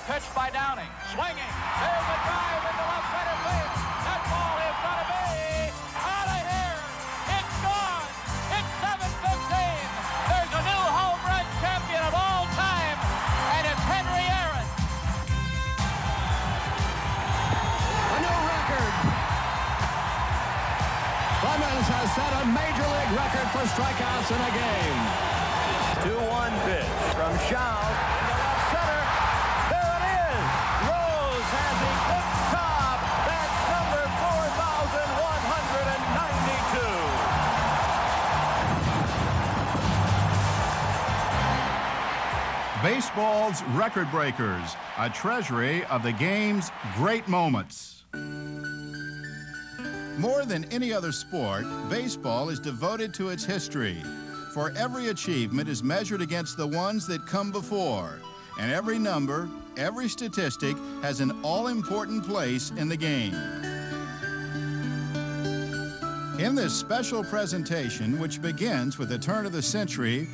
pitch by Downing. Swinging. There's a drive into left center field. That ball is going to be out of here. It's gone. It's 7:15. There's a new home run champion of all time, and it's Henry Aaron. A new record. Clemens has set a major league record for strikeouts in a game. 2-1 pitch from Shaw into left center. There it is. Rose has eclipsed Cobb. That's number 4,192. Baseball's record breakers, a treasury of the game's great moments. More than any other sport, baseball is devoted to its history. For every achievement is measured against the ones that come before, and every number, every statistic has an all-important place in the game. In this special presentation, which begins with the turn of the century,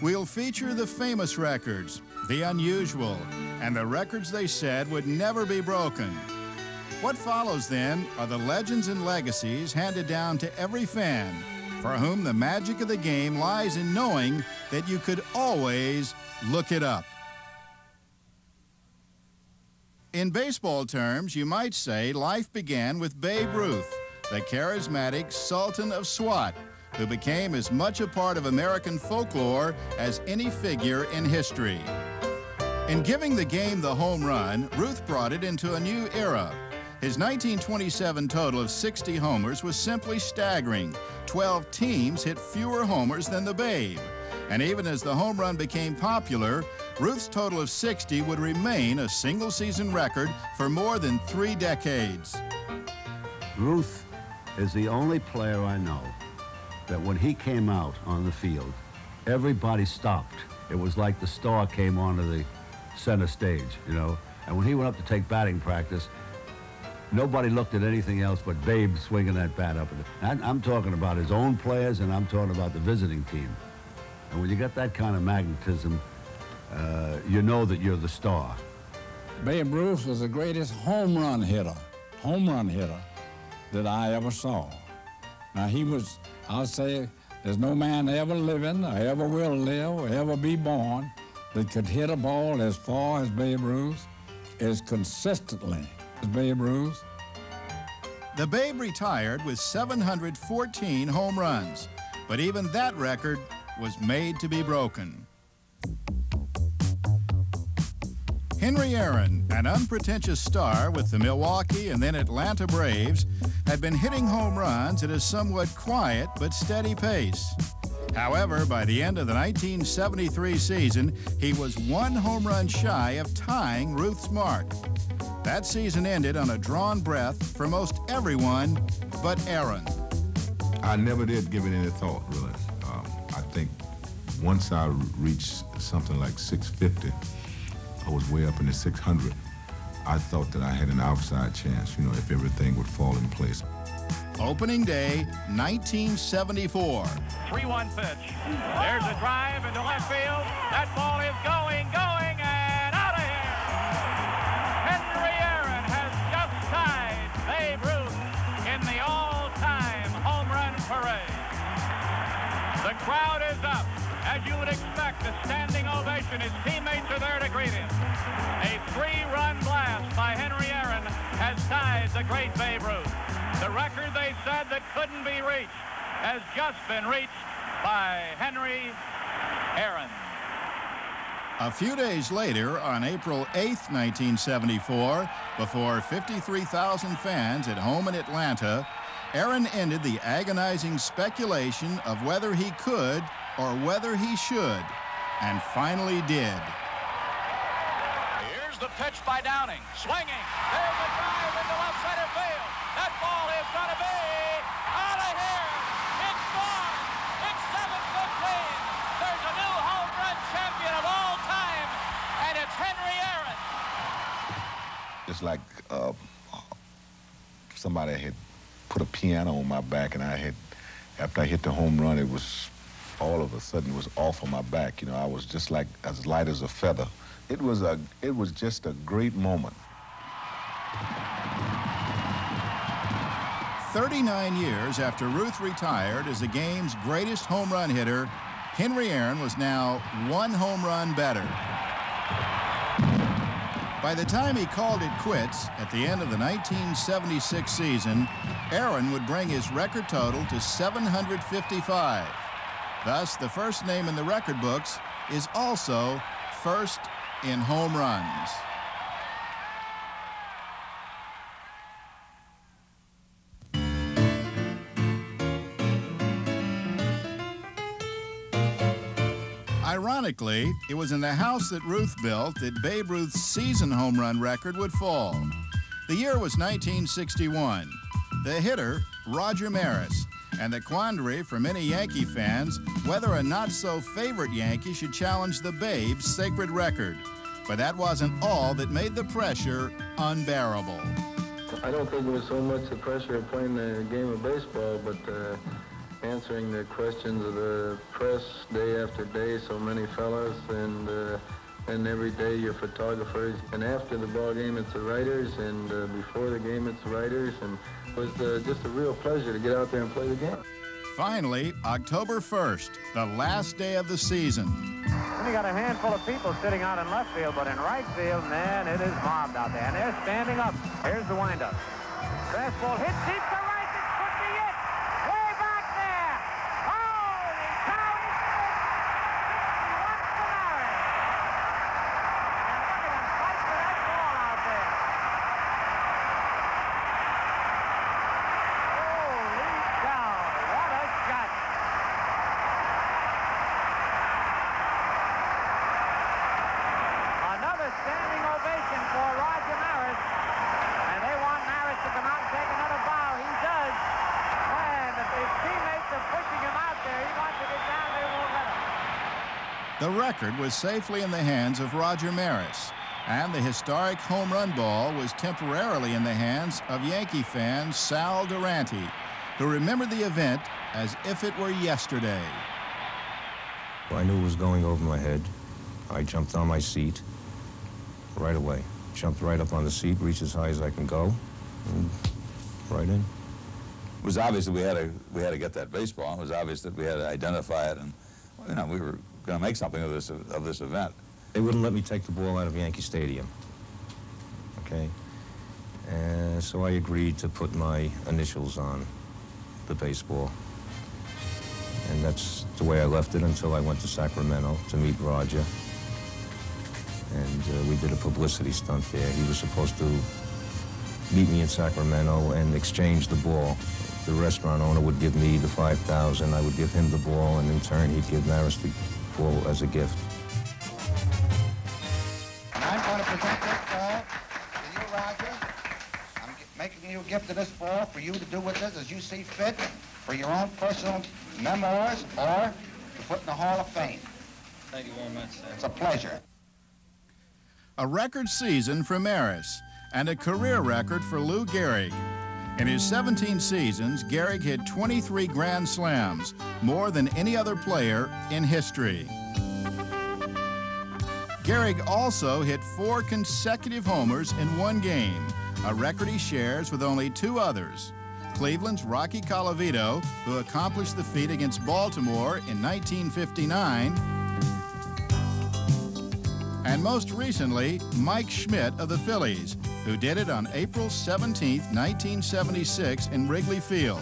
we'll feature the famous records, the unusual, and the records they said would never be broken. What follows, then, are the legends and legacies handed down to every fan, for whom the magic of the game lies in knowing that you could always look it up. In baseball terms, you might say life began with Babe Ruth, the charismatic Sultan of Swat, who became as much a part of American folklore as any figure in history. In giving the game the home run, Ruth brought it into a new era. His 1927 total of 60 homers was simply staggering. 12 teams hit fewer homers than the Babe. And even as the home run became popular, Ruth's total of 60 would remain a single-season record for more than 3 decades. Ruth is the only player I know that when he came out on the field, everybody stopped. It was like the star came onto the center stage, you know? And when he went up to take batting practice, nobody looked at anything else but Babe swinging that bat up. I'm talking about his own players, and I'm talking about the visiting team. And when you got that kind of magnetism, you know that you're the star. Babe Ruth was the greatest home run hitter that I ever saw. Now he was, I'll say, there's no man ever living, or ever will live, or ever be born that could hit a ball as far as Babe Ruth, as consistently as Babe Ruth. The Babe retired with 714 home runs, but even that record was made to be broken. Henry Aaron, an unpretentious star with the Milwaukee and then Atlanta Braves, had been hitting home runs at a somewhat quiet but steady pace. However, by the end of the 1973 season, he was 1 home run shy of tying Ruth's mark. That season ended on a drawn breath for most everyone but Aaron. I never did give it any thought, really. I think once I reached something like 650, I was way up in the 600. I thought that I had an outside chance, you know, if everything would fall in place. Opening day, 1974. 3-1 pitch. There's a drive into left field. That ball is going, and out of here. Henry Aaron has just tied Babe Ruth in the all-time home run parade. The crowd is up. As you would expect, a standing ovation. His teammates are there to greet him. A 3-run blast by Henry Aaron has tied the great Babe Ruth. The record they said that couldn't be reached has just been reached by Henry Aaron. A few days later, on April 8th, 1974, before 53,000 fans at home in Atlanta, Aaron ended the agonizing speculation of whether he could or whether he should, and finally did. Here's the pitch by Downing. Swinging. There's a drive into left center field. That ball is going to be out of here. It's gone. It's 7:15. There's a new home run champion of all time, and it's Henry Aaron. It's like somebody had put a piano on my back, and after I hit the home run, it was all of a sudden it was off on my back. You know, I was just like as light as a feather, It was just a great moment. 39 years after Ruth retired as the game's greatest home run hitter, Henry Aaron was now one home run better. By the time he called it quits at the end of the 1976 season, Aaron would bring his record total to 755. Thus, the first name in the record books is also first in home runs. Ironically, it was in the house that Ruth built that Babe Ruth's season home run record would fall. The year was 1961. The hitter, Roger Maris, and the quandary for many Yankee fans whether a not-so-favorite Yankee should challenge the Babe's sacred record. But that wasn't all that made the pressure unbearable. I don't think it was so much the pressure of playing the game of baseball, but answering the questions of the press day after day, so many fellas, and every day your photographers. And after the ball game, it's the writers, and before the game, it's the writers. And it was just a real pleasure to get out there and play the game. Finally, October 1st, the last day of the season. And you got a handful of people sitting out in left field, but in right field, man, it is mobbed out there. And they're standing up. Here's the windup. Fastball hit deep to right. This could be it. Way back there. Holy cow, he wants to marry. And look at him fight for that ball out there. Holy cow, what a shot. Another standing ovation for Roger Maris. And they want Maris to come out and take another bow. He does. And if his teammates are pushing him out there, he wants to get down, they won't let him. The record was safely in the hands of Roger Maris, and the historic home run ball was temporarily in the hands of Yankee fan Sal Durante, who remembered the event as if it were yesterday. I knew it was going over my head. I jumped on my seat right away. Jumped right up on the seat, reached as high as I can go, and right in. It was obvious that we had to get that baseball. It was obvious that we had to identify it, and you know, we were going to make something of this event. They wouldn't let me take the ball out of Yankee Stadium. Okay, and so I agreed to put my initials on the baseball, and that's the way I left it until I went to Sacramento to meet Roger. And we did a publicity stunt there. He was supposed to meet me in Sacramento and exchange the ball. The restaurant owner would give me the $5,000, I would give him the ball, and in turn he'd give Maris the ball as a gift. And I'm going to present this ball to you, Roger. I'm making you a gift of this ball for you to do with this as you see fit, for your own personal memoirs or to put in the Hall of Fame. Thank you very much, sir. It's a pleasure. A record season for Maris and a career record for Lou Gehrig. In his 17 seasons, Gehrig hit 23 grand slams, more than any other player in history. Gehrig also hit 4 consecutive homers in one game, a record he shares with only 2 others. Cleveland's Rocky Colavito, who accomplished the feat against Baltimore in 1959, and most recently, Mike Schmidt of the Phillies, who did it on April 17, 1976 in Wrigley Field.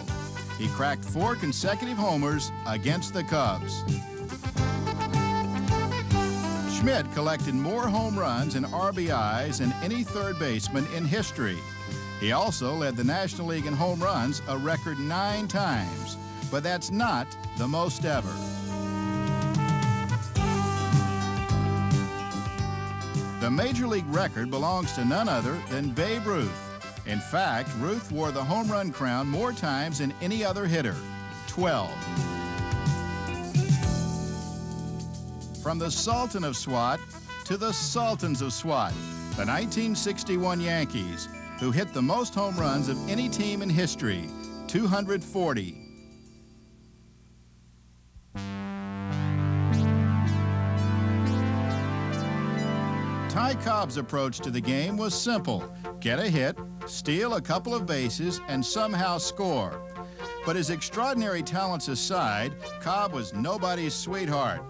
He cracked 4 consecutive homers against the Cubs. Schmidt collected more home runs and RBIs than any third baseman in history. He also led the National League in home runs a record 9 times, but that's not the most ever. The Major League record belongs to none other than Babe Ruth. In fact, Ruth wore the home run crown more times than any other hitter, 12. From the Sultan of Swat to the Sultans of Swat, the 1961 Yankees, who hit the most home runs of any team in history, 240. Ty Cobb's approach to the game was simple. Get a hit, steal a couple of bases, and somehow score. But his extraordinary talents aside, Cobb was nobody's sweetheart.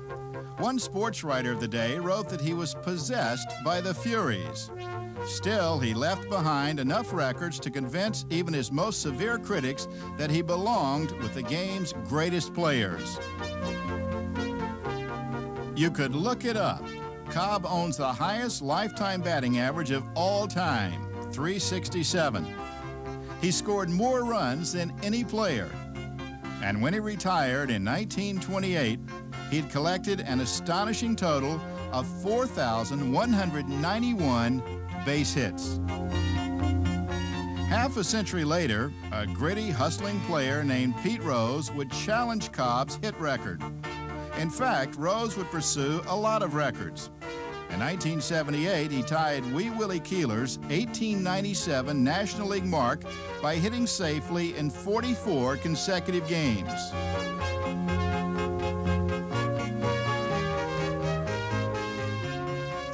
One sports writer of the day wrote that he was possessed by the Furies. Still, he left behind enough records to convince even his most severe critics that he belonged with the game's greatest players. You could look it up. Cobb owns the highest lifetime batting average of all time, 367. He scored more runs than any player. And when he retired in 1928, he'd collected an astonishing total of 4,191 base hits. Half a century later, a gritty, hustling player named Pete Rose would challenge Cobb's hit record. In fact, Rose would pursue a lot of records. In 1978, he tied Wee Willie Keeler's 1897 National League mark by hitting safely in 44 consecutive games.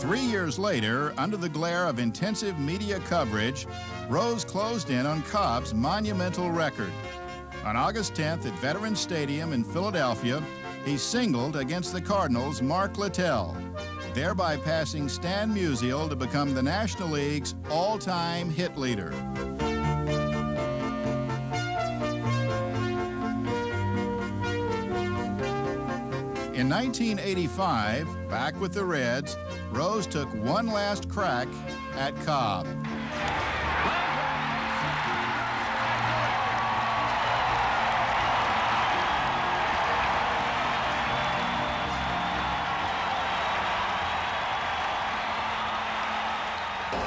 Three years later, under the glare of intensive media coverage, Rose closed in on Cobb's monumental record. On August 10th at Veterans Stadium in Philadelphia, he singled against the Cardinals' Mark Littell, thereby passing Stan Musial to become the National League's all-time hit leader. In 1985, back with the Reds, Rose took one last crack at Cobb.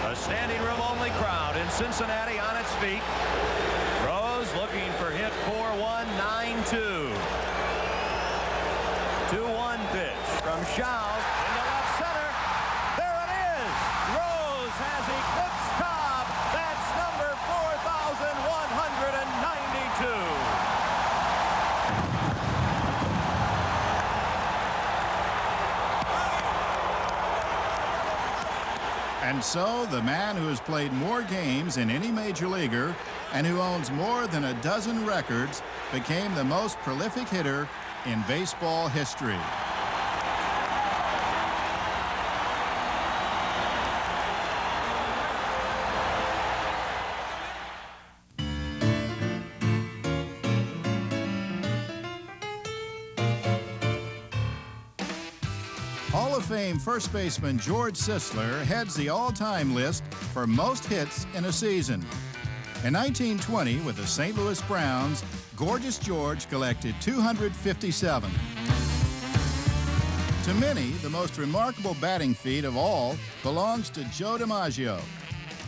A standing room only crowd in Cincinnati on its feet. Rose looking for hit 4-1-9-2. 2-1 pitch from Schaus into left center. There it is. Rose has eclipsed Cobb. That's number 4,192. And so, the man who has played more games than any major leaguer and who owns more than a dozen records became the most prolific hitter in baseball history. Hall of Fame first baseman George Sisler heads the all-time list for most hits in a season. In 1920, with the St. Louis Browns, Gorgeous George collected 257. To many, the most remarkable batting feat of all belongs to Joe DiMaggio.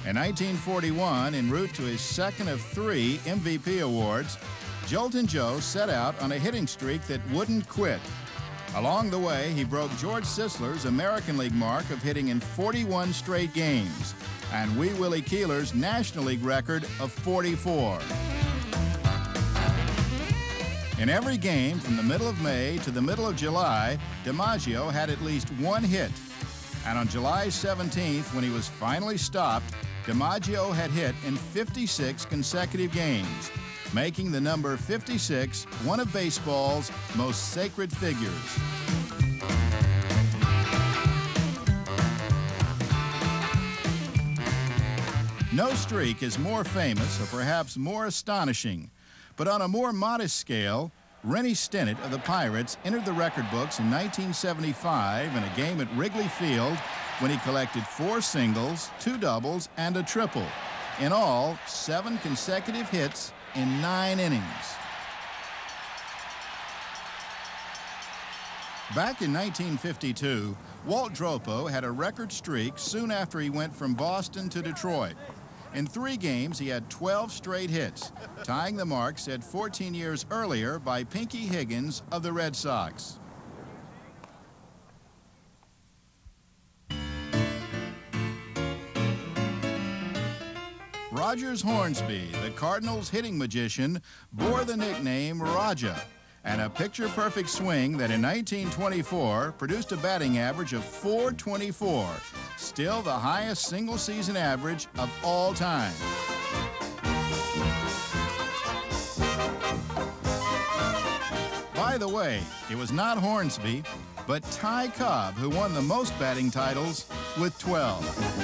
In 1941, en route to his second of 3 MVP awards, Joltin' Joe set out on a hitting streak that wouldn't quit. Along the way, he broke George Sisler's American League mark of hitting in 41 straight games and Wee Willie Keeler's National League record of 44. In every game from the middle of May to the middle of July, DiMaggio had at least one hit. And on July 17th, when he was finally stopped, DiMaggio had hit in 56 consecutive games, making the number 56 one of baseball's most sacred figures. No streak is more famous or perhaps more astonishing, but on a more modest scale, Rennie Stennett of the Pirates entered the record books in 1975 in a game at Wrigley Field when he collected 4 singles, 2 doubles, and a triple. In all, 7 consecutive hits in 9 innings. Back in 1952, Walt Dropo had a record streak soon after he went from Boston to Detroit. In 3 games, he had 12 straight hits, tying the mark set 14 years earlier by Pinky Higgins of the Red Sox. Rogers Hornsby, the Cardinals' hitting magician, bore the nickname Raja, and a picture-perfect swing that in 1924 produced a batting average of .424, still the highest single-season average of all time. By the way, it was not Hornsby, but Ty Cobb who won the most batting titles with 12.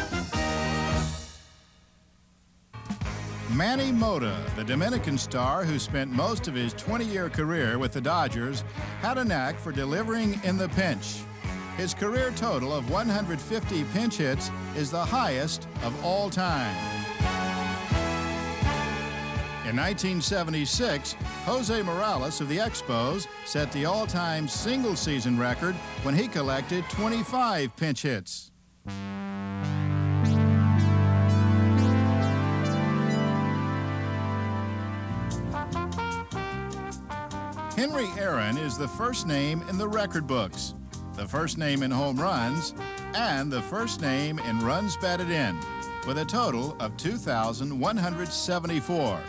Manny Mota, the Dominican star who spent most of his 20-year career with the Dodgers, had a knack for delivering in the pinch. His career total of 150 pinch hits is the highest of all time. In 1976, Jose Morales of the Expos set the all-time single-season record when he collected 25 pinch hits. Henry Aaron is the first name in the record books, the first name in home runs, and the first name in runs batted in, with a total of 2,174.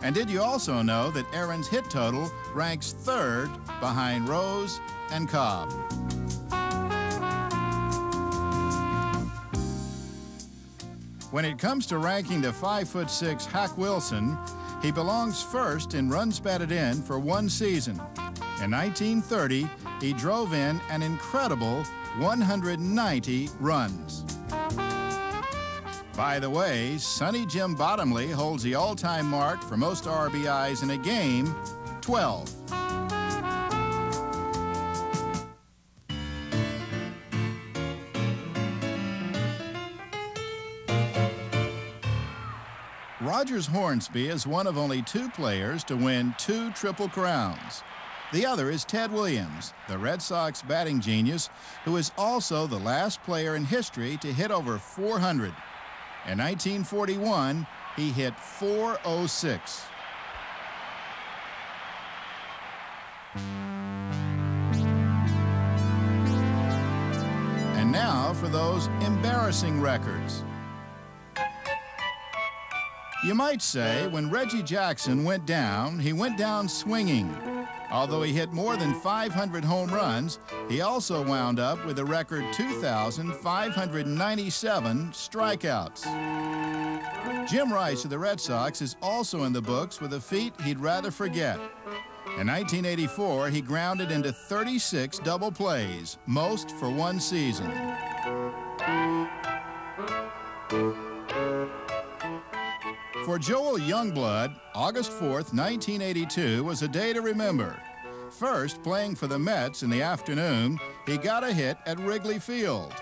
And did you also know that Aaron's hit total ranks third behind Rose and Cobb? When it comes to ranking the 5'6" Hack Wilson, he belongs first in runs batted in for one season. In 1930, he drove in an incredible 190 runs. By the way, Sonny Jim Bottomley holds the all-time mark for most RBIs in a game, 12. Rogers Hornsby is one of only two players to win 2 Triple Crowns. The other is Ted Williams, the Red Sox batting genius, who is also the last player in history to hit over 400. In 1941, he hit .406. And now for those embarrassing records. You might say when Reggie Jackson went down, he went down swinging. Although he hit more than 500 home runs, he also wound up with a record 2,597 strikeouts. Jim Rice of the Red Sox is also in the books with a feat he'd rather forget. In 1984, he grounded into 36 double plays, most for one season. For Joel Youngblood, August 4th, 1982 was a day to remember. First, playing for the Mets in the afternoon, he got a hit at Wrigley Field.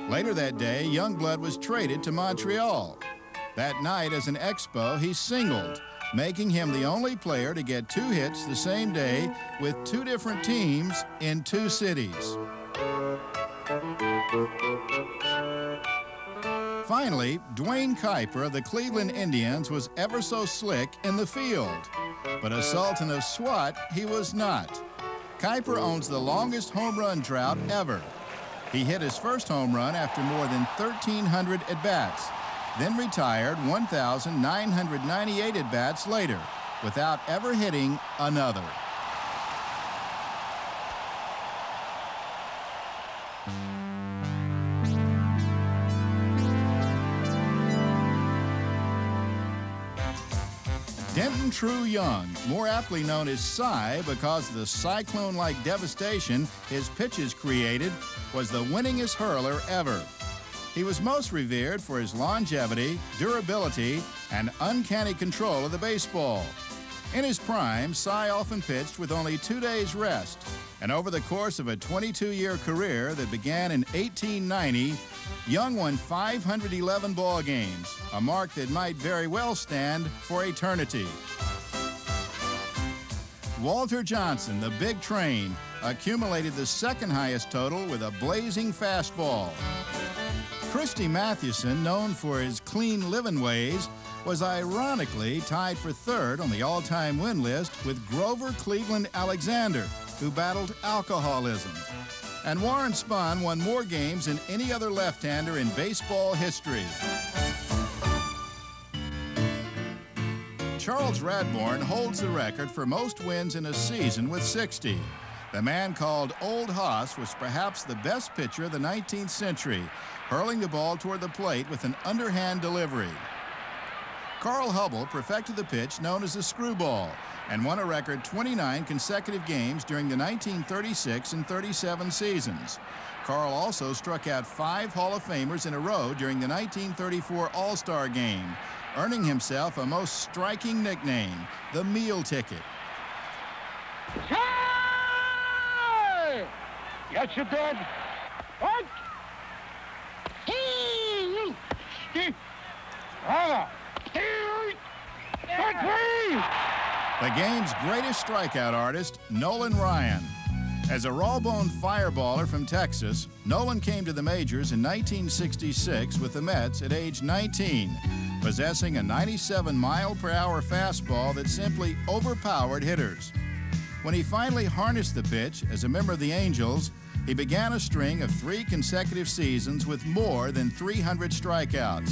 Later that day, Youngblood was traded to Montreal. That night, as an Expo, he singled, making him the only player to get 2 hits the same day with 2 different teams in 2 cities. Finally, Dwayne Kuiper of the Cleveland Indians was ever so slick in the field. But a Sultan of Swat, he was not. Kuiper owns the longest home run drought ever. He hit his first home run after more than 1,300 at-bats, then retired 1,998 at-bats later, without ever hitting another. Denton True Young, more aptly known as Cy because of the cyclone-like devastation his pitches created, was the winningest hurler ever. He was most revered for his longevity, durability, and uncanny control of the baseball. In his prime, Cy often pitched with only 2 days rest, and over the course of a 22-year career that began in 1890, Young won 511 ball games, a mark that might very well stand for eternity. Walter Johnson, the Big Train, accumulated the second highest total with a blazing fastball. Christy Mathewson, known for his clean living ways, was ironically tied for third on the all-time win list with Grover Cleveland Alexander, who battled alcoholism. And Warren Spahn won more games than any other left-hander in baseball history. Charles Radbourne holds the record for most wins in a season with 60. The man called Old Hoss was perhaps the best pitcher of the 19th century, hurling the ball toward the plate with an underhand delivery. Carl Hubbell perfected the pitch known as the screwball and won a record 29 consecutive games during the 1936 and 37 seasons. Carl also struck out 5 Hall of Famers in a row during the 1934 All-Star Game, earning himself a most striking nickname, the Meal Ticket. Hey! Yes, you did. What? The game's greatest strikeout artist, Nolan Ryan. As a raw-boned fireballer from Texas, Nolan came to the majors in 1966 with the Mets at age 19, possessing a 97-mile-per-hour fastball that simply overpowered hitters. When he finally harnessed the pitch as a member of the Angels, he began a string of 3 consecutive seasons with more than 300 strikeouts.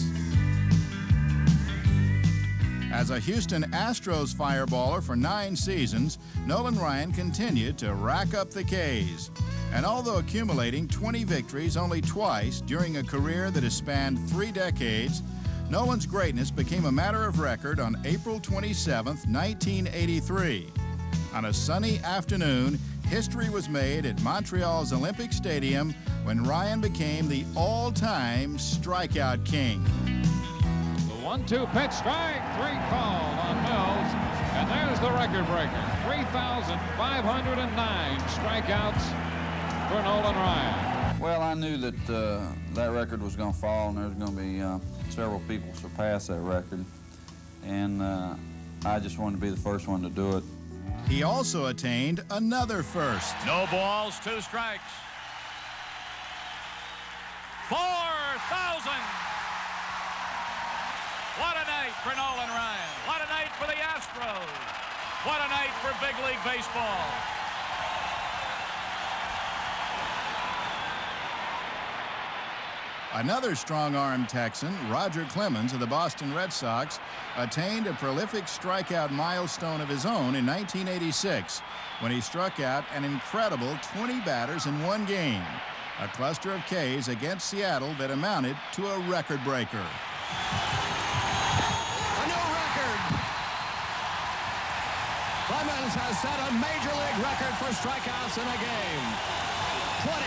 As a Houston Astros fireballer for 9 seasons, Nolan Ryan continued to rack up the Ks. And although accumulating 20 victories only twice during a career that has spanned 3 decades, Nolan's greatness became a matter of record on April 27, 1983. On a sunny afternoon, history was made at Montreal's Olympic Stadium when Ryan became the all-time strikeout king. 1-2 pitch, strike, 3 called on Mills, and there's the record breaker. 3,509 strikeouts for Nolan Ryan. Well, I knew that that record was going to fall, and there's going to be several people surpass that record, and I just wanted to be the first one to do it. He also attained another first. No balls, 2 strikes. 4,000. What a night for Nolan Ryan. What a night for the Astros. What a night for big league baseball. Another strong-arm Texan, Roger Clemens of the Boston Red Sox, attained a prolific strikeout milestone of his own in 1986 when he struck out an incredible 20 batters in 1 game, a cluster of Ks against Seattle that amounted to a record breaker. Clemens has set a major league record for strikeouts in a game. 20.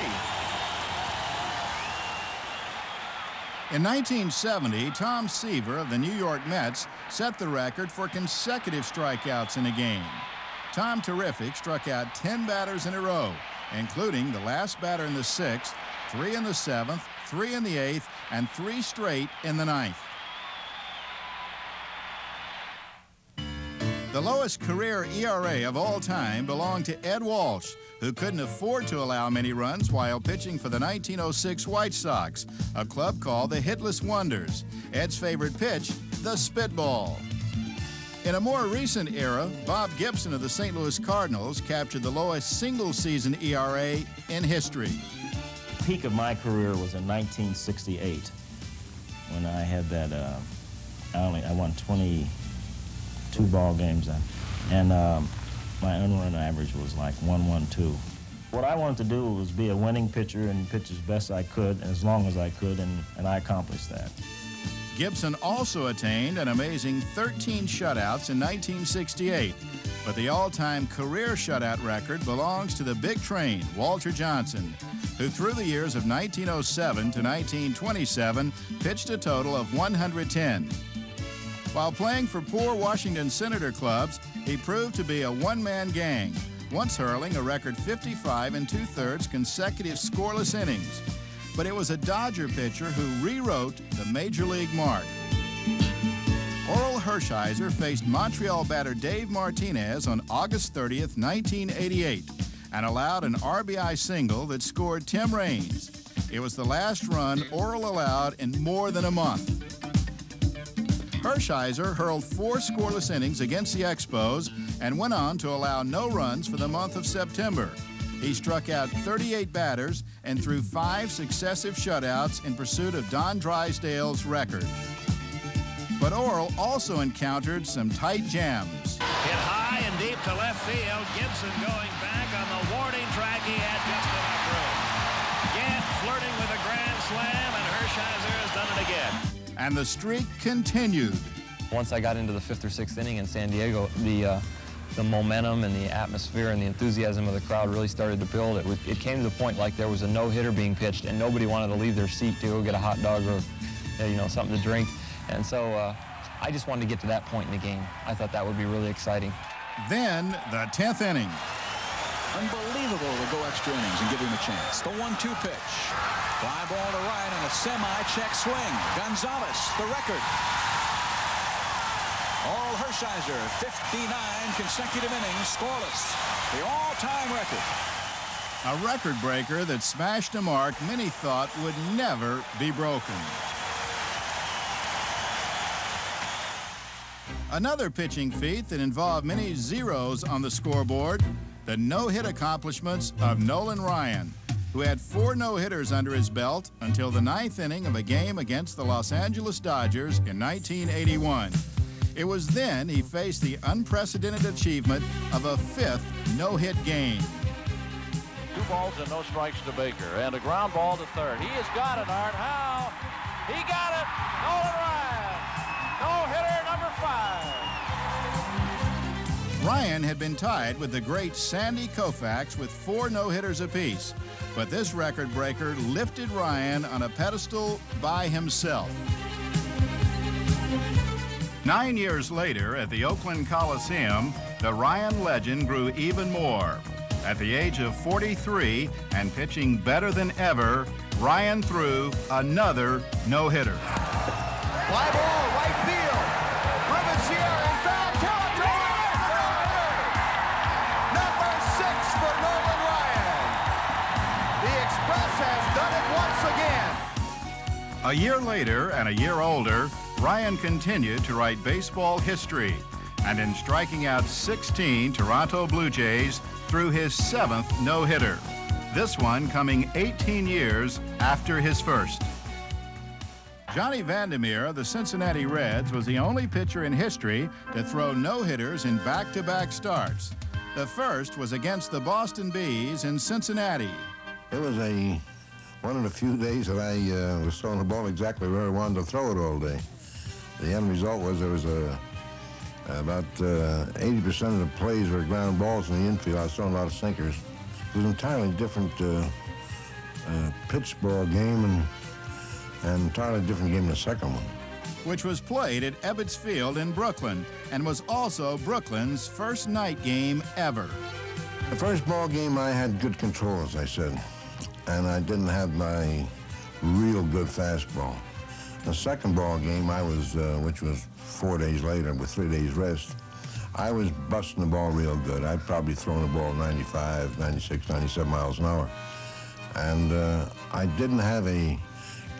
In 1970, Tom Seaver of the New York Mets set the record for consecutive strikeouts in a game. Tom Terrific struck out 10 batters in a row, including the last batter in the 6th, 3 in the 7th, 3 in the 8th, and 3 straight in the 9th. The lowest career ERA of all time belonged to Ed Walsh, who couldn't afford to allow many runs while pitching for the 1906 White Sox, a club called the Hitless Wonders. Ed's favorite pitch, the spitball. In a more recent era, Bob Gibson of the St. Louis Cardinals captured the lowest single-season ERA in history. The peak of my career was in 1968 when I had that, I won 22 ball games then, and my unrun average was like 112. What I wanted to do was be a winning pitcher and pitch as best I could and as long as I could, and I accomplished that. Gibson also attained an amazing 13 shutouts in 1968, but the all-time career shutout record belongs to the big train, Walter Johnson, who through the years of 1907 to 1927 pitched a total of 110. While playing for poor Washington Senator clubs, he proved to be a one-man gang, once hurling a record 55 2/3 consecutive scoreless innings. But it was a Dodger pitcher who rewrote the major league mark. Orel Hershiser faced Montreal batter Dave Martinez on August 30th, 1988, and allowed an RBI single that scored Tim Raines. It was the last run Orel allowed in more than a month. Hershiser hurled 4 scoreless innings against the Expos and went on to allow no runs for the month of September. He struck out 38 batters and threw 5 successive shutouts in pursuit of Don Drysdale's record. But Orel also encountered some tight jams. Hit high and deep to left field. Gibson going back on the warning track. He had just enough room. Gant flirting with a grand slam, and Hershiser has done it again. And the streak continued. Once I got into the 5th or 6th inning in San Diego, the momentum and the atmosphere and the enthusiasm of the crowd really started to build. It came to the point like there was a no-hitter being pitched, and nobody wanted to leave their seat to go get a hot dog or something to drink. And so I just wanted to get to that point in the game. I thought that would be really exciting. Then the 10th inning. Unbelievable to go extra innings and give him a chance. The 1-2 pitch. Fly ball to Ryan on a semi-check swing. Gonzalez, the record. Orel Hershiser, 59 consecutive innings, scoreless. The all-time record. A record breaker that smashed a mark many thought would never be broken. Another pitching feat that involved many zeros on the scoreboard, the no-hit accomplishments of Nolan Ryan, who had 4 no-hitters under his belt until the 9th inning of a game against the Los Angeles Dodgers in 1981. It was then he faced the unprecedented achievement of a 5th no-hit game. 2 balls and no strikes to Baker, and a ground ball to third. He has got it, Art. How? He got it! Nolan Ryan! No-hitter number 5. Ryan had been tied with the great Sandy Koufax with 4 no-hitters apiece, but this record breaker lifted Ryan on a pedestal by himself. 9 years later, at the Oakland Coliseum, the Ryan legend grew even more. At the age of 43 and pitching better than ever, Ryan threw another no-hitter. Fly ball, right field. Rivasier in foul territory. Number 6 for Nolan Ryan. The Express has done it once again. A year later and a year older, Ryan continued to write baseball history, and in striking out 16 Toronto Blue Jays threw his 7th no-hitter, this one coming 18 years after his first. Johnny Vandermeer of the Cincinnati Reds was the only pitcher in history to throw no-hitters in back-to-back starts. The first was against the Boston Bees in Cincinnati. It was one of the few days that I was throwing the ball exactly where I wanted to throw it all day. The end result was there was about 80% of the plays were ground balls in the infield. I was throwing a lot of sinkers. It was an entirely different pitch ball game and an entirely different game than the second one. Which was played at Ebbets Field in Brooklyn and was also Brooklyn's first night game ever. The first ball game I had good control, as I said, and I didn't have my real good fastball. The second ball game I was, which was 4 days later with 3 days rest, I was busting the ball real good. I'd probably thrown the ball 95, 96, 97 miles an hour. And I didn't have a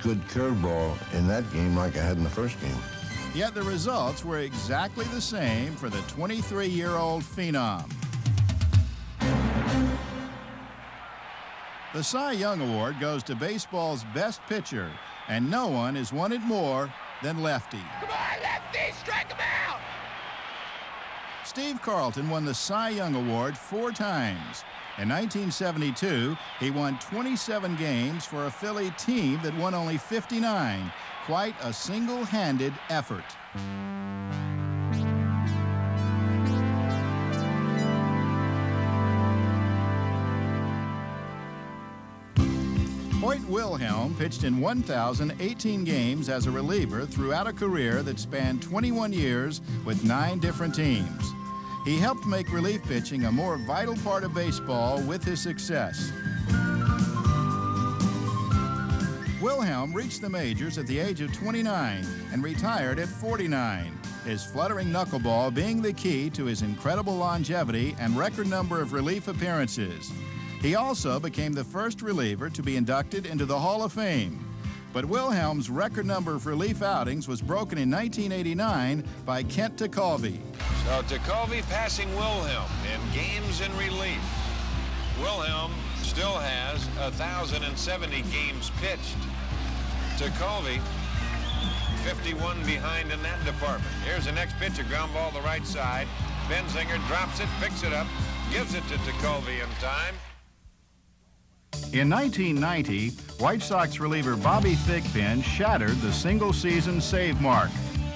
good curveball in that game like I had in the first game. Yet the results were exactly the same for the 23-year-old phenom. The Cy Young Award goes to baseball's best pitcher, and no one has won it more than Lefty. Come on, Lefty, strike him out! Steve Carlton won the Cy Young Award 4 times. In 1972, he won 27 games for a Philly team that won only 59. Quite a single-handed effort. Hoyt Wilhelm pitched in 1,018 games as a reliever throughout a career that spanned 21 years with 9 different teams. He helped make relief pitching a more vital part of baseball with his success. Wilhelm reached the majors at the age of 29 and retired at 49, his fluttering knuckleball being the key to his incredible longevity and record number of relief appearances. He also became the first reliever to be inducted into the Hall of Fame. But Wilhelm's record number of relief outings was broken in 1989 by Kent Tekulve. So Tekulve passing Wilhelm in games in relief. Wilhelm still has 1,070 games pitched. Tekulve 51 behind in that department. Here's the next pitch, a ground ball to the right side. Benzinger drops it, picks it up, gives it to Tekulve in time. In 1990, White Sox reliever Bobby Thigpen shattered the single-season save mark,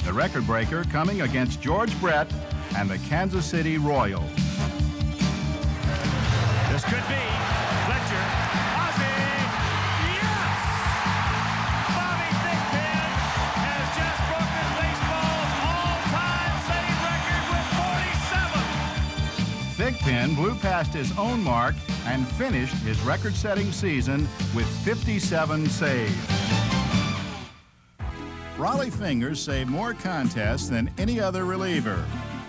the record breaker coming against George Brett and the Kansas City Royals. This could be Fletcher. Ozzie! Yes! Bobby Thigpen has just broken baseball's all-time save record with 47. Thigpen blew past his own mark and finished his record-setting season with 57 saves. Raleigh Fingers saved more contests than any other reliever.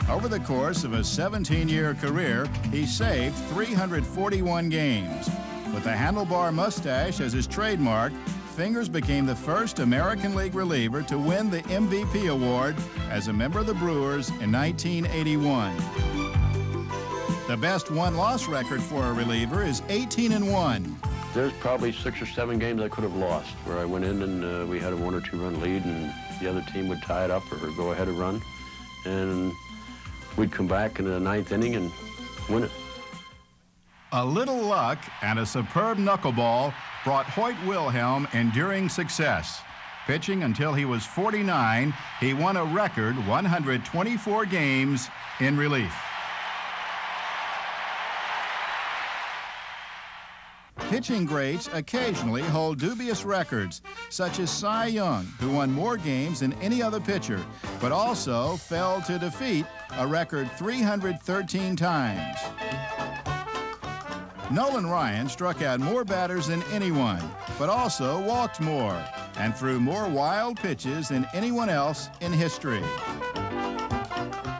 Over the course of a 17-year career, he saved 341 games. With the handlebar mustache as his trademark, Fingers became the first American League reliever to win the MVP award as a member of the Brewers in 1981. The best one-loss record for a reliever is 18-1. There's probably 6 or 7 games I could have lost where I went in and we had a 1 or 2 run lead and the other team would tie it up or go ahead and run. And we'd come back in the 9th inning and win it. A little luck and a superb knuckleball brought Hoyt Wilhelm enduring success. Pitching until he was 49, he won a record 124 games in relief. Pitching greats occasionally hold dubious records, such as Cy Young, who won more games than any other pitcher, but also fell to defeat a record 313 times. Nolan Ryan struck out more batters than anyone, but also walked more and threw more wild pitches than anyone else in history.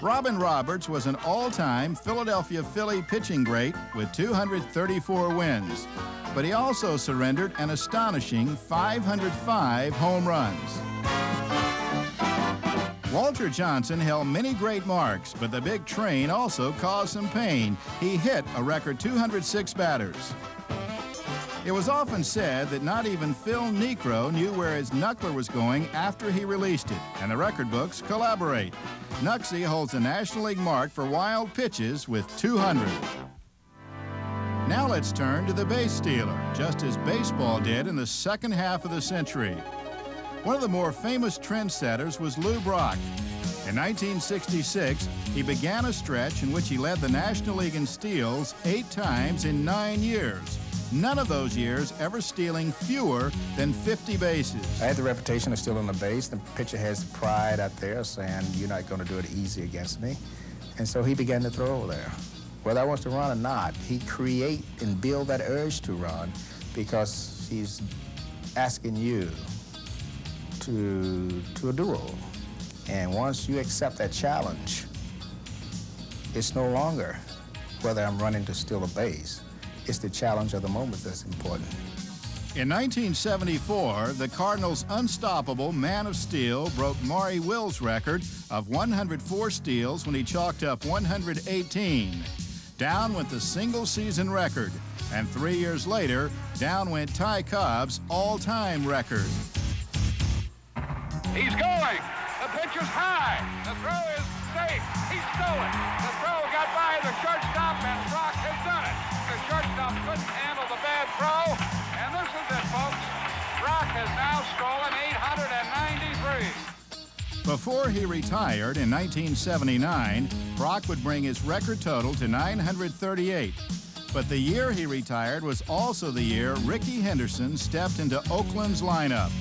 Robin Roberts was an all-time Philadelphia Philly pitching great with 234 wins, but he also surrendered an astonishing 505 home runs. Walter Johnson held many great marks, but the big train also caused some pain. He hit a record 206 batters. It was often said that not even Phil Niekro knew where his knuckler was going after he released it, and the record books collaborate. Knucksy holds the National League mark for wild pitches with 200. Now let's turn to the base stealer, just as baseball did in the second half of the century. One of the more famous trendsetters was Lou Brock. In 1966, he began a stretch in which he led the National League in steals 8 times in 9 years. None of those years ever stealing fewer than 50 bases. I had the reputation of stealing the base. The pitcher has pride out there saying, you're not going to do it easy against me. And so he began to throw over there. Whether I want to run or not, he create and build that urge to run because he's asking you to a duel. And once you accept that challenge, it's no longer whether I'm running to steal a base. It's the challenge of the moment that's important. In 1974, the Cardinals' unstoppable Man of Steel broke Maury Will's record of 104 steals when he chalked up 118. Down went the single-season record, and 3 years later, down went Ty Cobb's all-time record. He's going. The pitch is high. The throw is safe. He stole it. The throw got by the shortstop, and Brock has done it. The shortstop couldn't handle the bad throw, and this is it, folks. Brock has now stolen 893. Before he retired in 1979, Brock would bring his record total to 938. But the year he retired was also the year Rickey Henderson stepped into Oakland's lineup.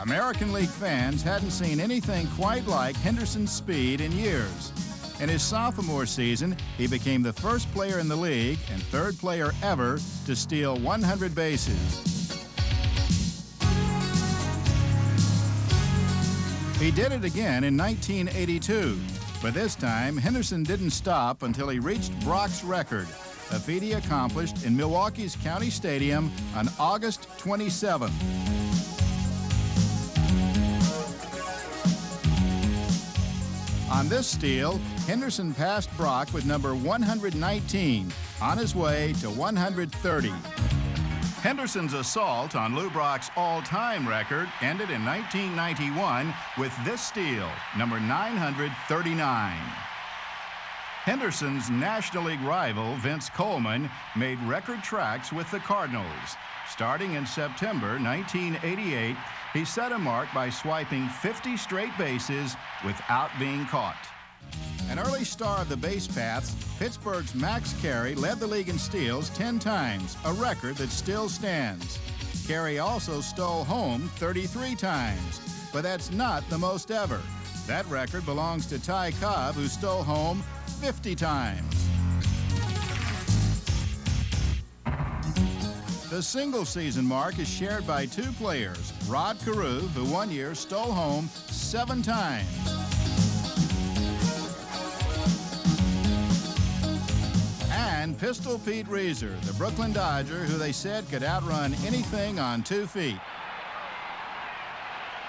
American League fans hadn't seen anything quite like Henderson's speed in years. In his sophomore season, he became the first player in the league and third player ever to steal 100 bases. He did it again in 1982, but this time Henderson didn't stop until he reached Brock's record, a feat he accomplished in Milwaukee's County Stadium on August 27th. On this steal, Henderson passed Brock with number 119, on his way to 130. Henderson's assault on Lou Brock's all-time record ended in 1991 with this steal, number 939. Henderson's National League rival, Vince Coleman, made record tracks with the Cardinals. Starting in September 1988, he set a mark by swiping 50 straight bases without being caught. An early star of the base paths, Pittsburgh's Max Carey led the league in steals 10 times, a record that still stands. Carey also stole home 33 times, but that's not the most ever. That record belongs to Ty Cobb, who stole home 50 times. The single-season mark is shared by two players, Rod Carew, who one year stole home 7 times. And Pistol Pete Reeser, the Brooklyn Dodger, who they said could outrun anything on 2 feet.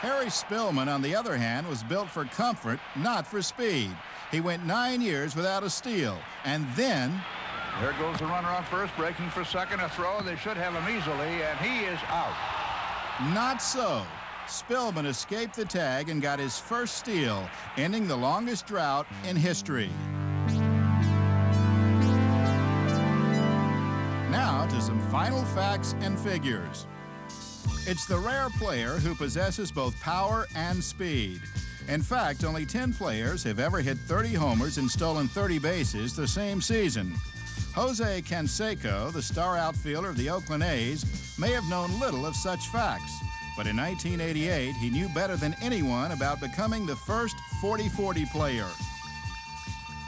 Harry Spillman, on the other hand, was built for comfort, not for speed. He went 9 years without a steal, and then... There goes the runner on first, breaking for second, a throw. They should have him easily, and he is out. Not so. Spillman escaped the tag and got his first steal, ending the longest drought in history. Now to some final facts and figures. It's the rare player who possesses both power and speed. In fact, only 10 players have ever hit 30 homers and stolen 30 bases the same season. Jose Canseco, the star outfielder of the Oakland A's, may have known little of such facts. But in 1988, he knew better than anyone about becoming the first 40-40 player.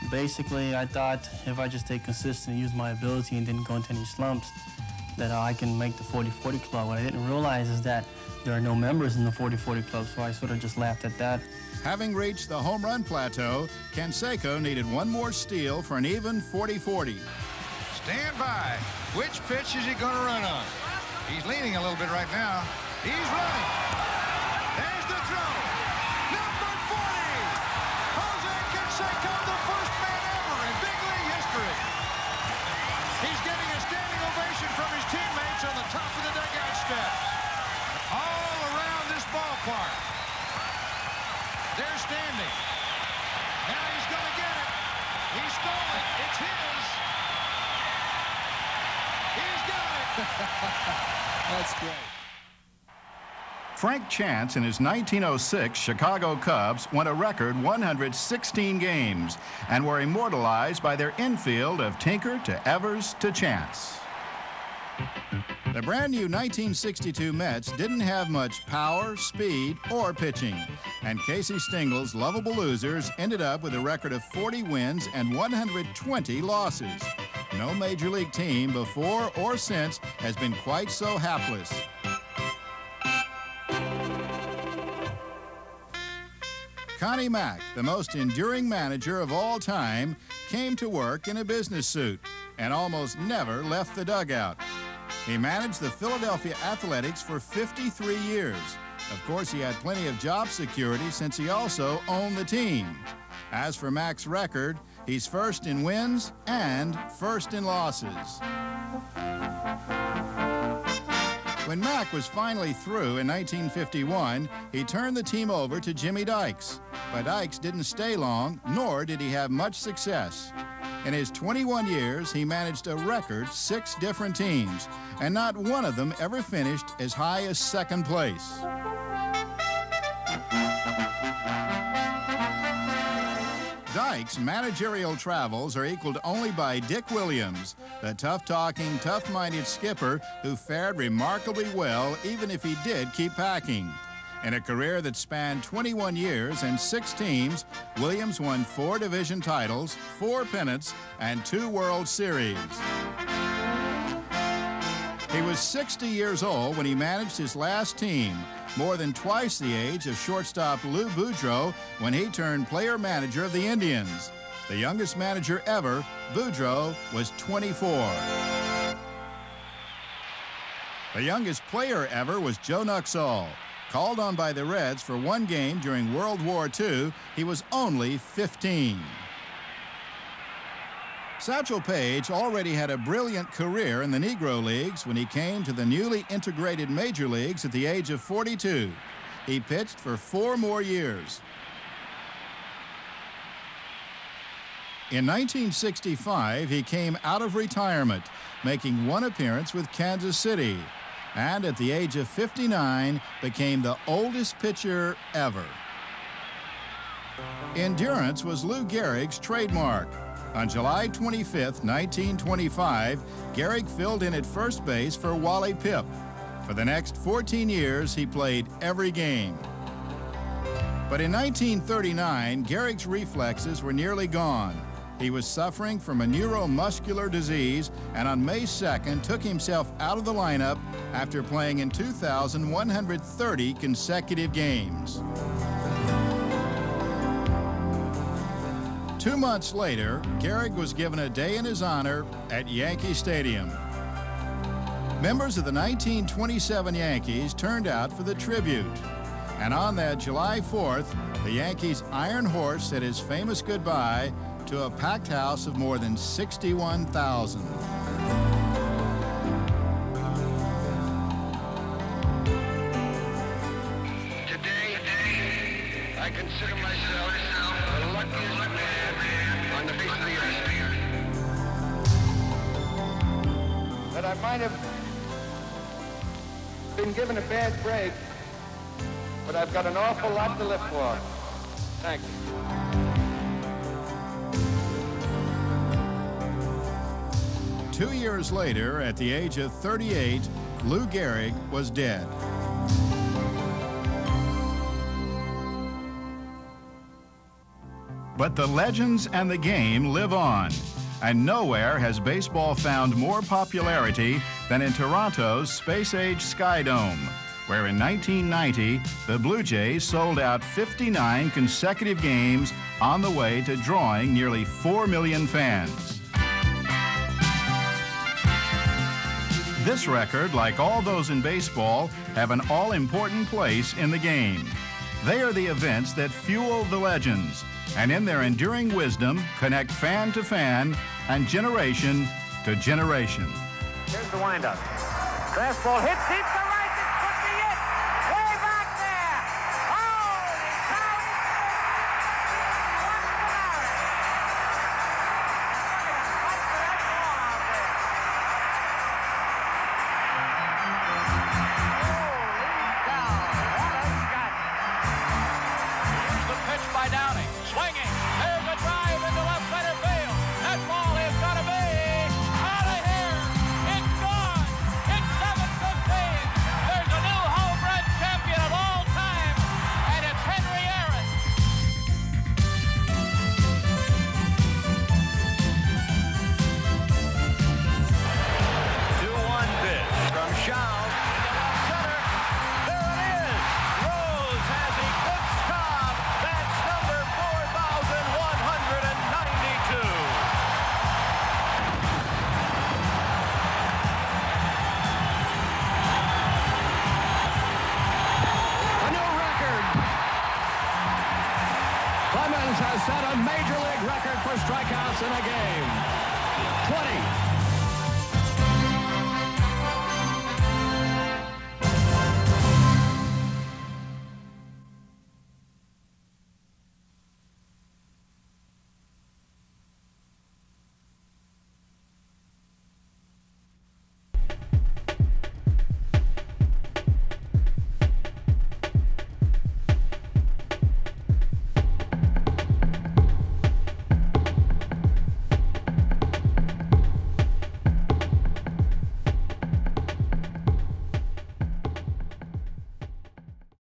Basically, I thought if I just stay consistent, use my ability, and didn't go into any slumps, that I can make the 40-40 club. What I didn't realize is that there are no members in the 40-40 club, so I sort of just laughed at that. Having reached the home run plateau, Canseco needed one more steal for an even 40-40. Stand by. Which pitch is he going to run on? He's leaning a little bit right now. He's running. There's the throw. Number 40. Jose Canseco, the first man ever in big league history. He's getting a standing ovation from his teammates on the top of the dugout steps. All around this ballpark. They're standing. Now he's going to get it. He stole it. It's his. He's got it. That's great. Frank Chance and his 1906 Chicago Cubs won a record 116 games and were immortalized by their infield of Tinker to Evers to Chance. The brand new 1962 Mets didn't have much power, speed, or pitching, and Casey Stingle's lovable losers ended up with a record of 40 wins and 120 losses. No major league team before or since has been quite so hapless. Connie Mack, the most enduring manager of all time, came to work in a business suit and almost never left the dugout. He managed the Philadelphia Athletics for 53 years. Of course, he had plenty of job security since he also owned the team. As for Mack's record, he's first in wins and first in losses. When Mack was finally through in 1951, he turned the team over to Jimmy Dykes. But Dykes didn't stay long, nor did he have much success. In his 21 years, he managed a record 6 different teams, and not one of them ever finished as high as second place. Dykes' managerial travels are equaled only by Dick Williams, the tough-talking, tough-minded skipper who fared remarkably well even if he did keep packing. In a career that spanned 21 years and 6 teams, Williams won 4 division titles, 4 pennants, and 2 World Series. He was 60 years old when he managed his last team, more than twice the age of shortstop Lou Boudreau when he turned player-manager of the Indians. The youngest manager ever, Boudreau, was 24. The youngest player ever was Joe Nuxhall. Called on by the Reds for 1 game during World War II, he was only 15. Satchel Paige already had a brilliant career in the Negro Leagues when he came to the newly integrated major leagues at the age of 42. He pitched for 4 more years. In 1965, he came out of retirement, making 1 appearance with Kansas City, and at the age of 59, became the oldest pitcher ever. Endurance was Lou Gehrig's trademark. On July 25, 1925, Gehrig filled in at first base for Wally Pipp. For the next 14 years, he played every game. But in 1939, Gehrig's reflexes were nearly gone. He was suffering from a neuromuscular disease, and on May 2nd took himself out of the lineup after playing in 2,130 consecutive games. 2 months later, Gehrig was given a day in his honor at Yankee Stadium. Members of the 1927 Yankees turned out for the tribute. And on that July 4th, the Yankees' Iron Horse said his famous goodbye to a packed house of more than 61,000. Today, I consider myself the luckiest man on the face of the earth. That I might have been given a bad break, but I've got an awful lot to live for. Thank you. Two years later, at the age of 38, Lou Gehrig was dead. But the legends and the game live on. And nowhere has baseball found more popularity than in Toronto's space-age Sky Dome, where in 1990, the Blue Jays sold out 59 consecutive games on the way to drawing nearly 4 million fans. This record, like all those in baseball, have an all-important place in the game. They are the events that fuel the legends, and in their enduring wisdom, connect fan to fan and generation to generation. Here's the windup. Fastball hit deep to right. This could be it. Way back there. Holy cow. Here's the pitch by Downing. Swinging. There's a drive into left center field. That ball is going to be out of here. It's gone. It's 7:15. There's a new home run champion of all time, and it's Henry Aaron. Two-one pitch from Shaw into left center. There it is. Rose has eclipsed Cobb. That's number 4,192. A new record. Clemens has set a major league record for strikeouts in a game. 20.